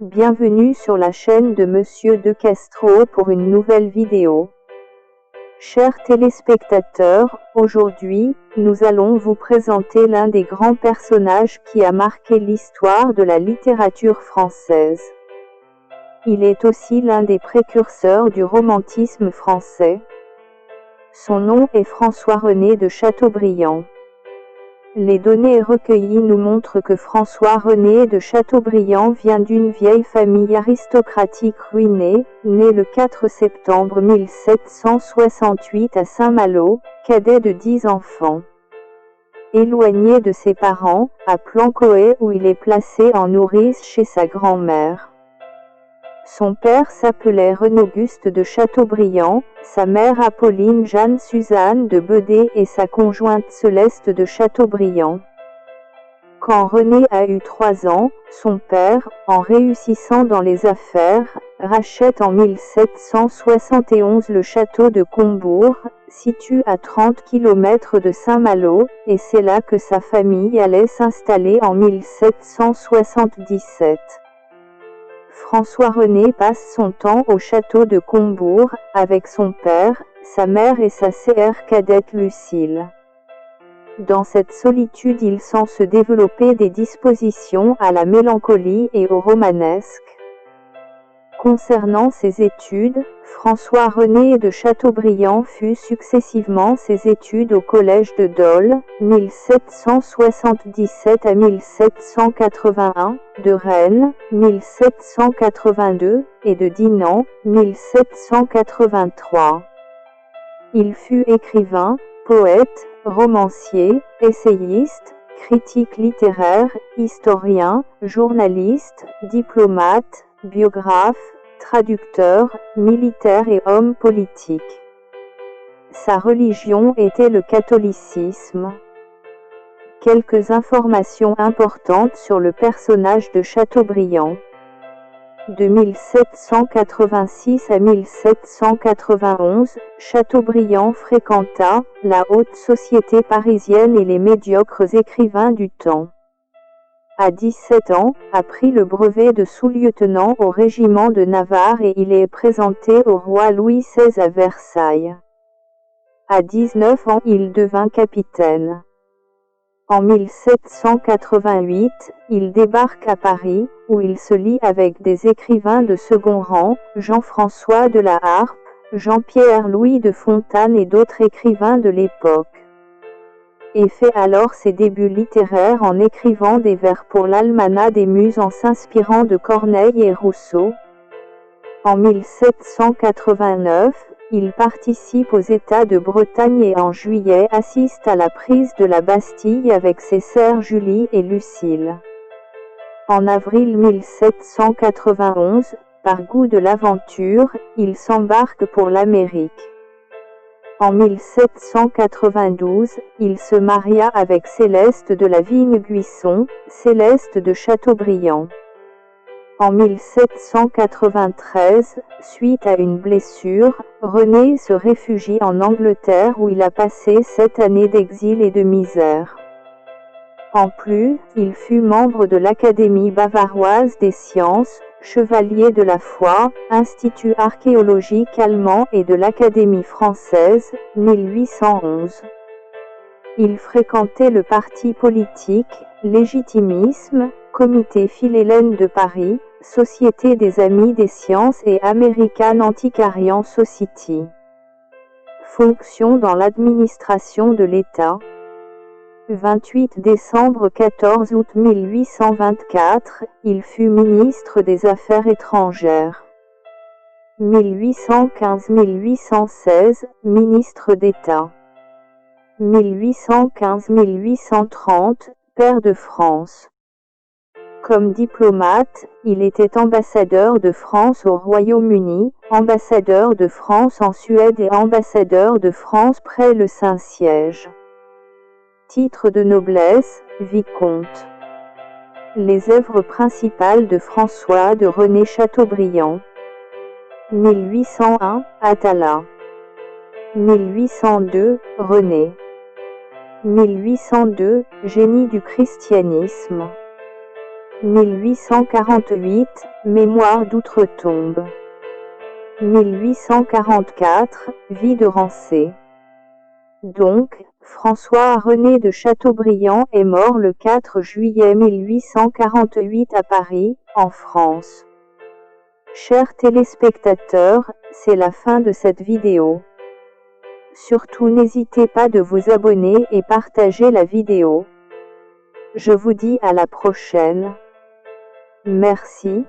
Bienvenue sur la chaîne de Monsieur De Castro pour une nouvelle vidéo. Chers téléspectateurs, aujourd'hui, nous allons vous présenter l'un des grands personnages qui a marqué l'histoire de la littérature française. Il est aussi l'un des précurseurs du romantisme français. Son nom est François-René de Chateaubriand. Les données recueillies nous montrent que François-René de Chateaubriand vient d'une vieille famille aristocratique ruinée, né le 4 septembre 1768 à Saint-Malo, cadet de 10 enfants. Éloigné de ses parents, à Plancoët où il est placé en nourrice chez sa grand-mère. Son père s'appelait René-Auguste de Chateaubriand, sa mère Apolline Jeanne-Suzanne de Bedée et sa conjointe Céleste de Chateaubriand. Quand René a eu 3 ans, son père, en réussissant dans les affaires, rachète en 1771 le château de Combourg, situé à 30 km de Saint-Malo, et c'est là que sa famille allait s'installer en 1777. François-René passe son temps au château de Combourg, avec son père, sa mère et sa sœur cadette Lucile. Dans cette solitude il sent se développer des dispositions à la mélancolie et au romanesque. Concernant ses études, François-René de Chateaubriand fut successivement ses études au collège de Dole, 1777 à 1781, de Rennes, 1782, et de Dinan, 1783. Il fut écrivain, poète, romancier, essayiste, critique littéraire, historien, journaliste, diplomate, biographe, traducteur, militaire et homme politique. Sa religion était le catholicisme. Quelques informations importantes sur le personnage de Chateaubriand. De 1786 à 1791, Chateaubriand fréquenta la haute société parisienne et les médiocres écrivains du temps. À 17 ans, a pris le brevet de sous-lieutenant au régiment de Navarre et il est présenté au roi Louis XVI à Versailles. À 19 ans, il devint capitaine. En 1788, il débarque à Paris, où il se lie avec des écrivains de second rang, Jean-François de la Harpe, Jean-Pierre Louis de Fontanes et d'autres écrivains de l'époque. Et fait alors ses débuts littéraires en écrivant des vers pour l'Almanach des Muses en s'inspirant de Corneille et Rousseau. En 1789, il participe aux États de Bretagne et en juillet assiste à la prise de la Bastille avec ses sœurs Julie et Lucile. En avril 1791, par goût de l'aventure, il s'embarque pour l'Amérique. En 1792, il se maria avec Céleste de la Vigne-Guisson, Céleste de Chateaubriand. En 1793, suite à une blessure, René se réfugie en Angleterre où il a passé 7 années d'exil et de misère. En plus, il fut membre de l'Académie bavaroise des sciences, chevalier de la foi, Institut archéologique allemand et de l'Académie française, 1811. Il fréquentait le parti politique, Légitimisme, Comité Philhellène de Paris, Société des Amis des Sciences et American Antiquarian Society. Fonction dans l'administration de l'État. 28 décembre 14 août 1824, il fut ministre des Affaires étrangères. 1815-1816, ministre d'État. 1815-1830, pair de France. Comme diplomate, il était ambassadeur de France au Royaume-Uni, ambassadeur de France en Suède et ambassadeur de France près le Saint-Siège. Titre de noblesse, vicomte. Les œuvres principales de François de René Chateaubriand. 1801, Atala. 1802, René. 1802, Génie du christianisme. 1848, Mémoire d'outre-tombe. 1844, Vie de Rancé. Donc, François-René de Chateaubriand est mort le 4 juillet 1848 à Paris, en France. Chers téléspectateurs, c'est la fin de cette vidéo. Surtout n'hésitez pas de vous abonner et partager la vidéo. Je vous dis à la prochaine. Merci.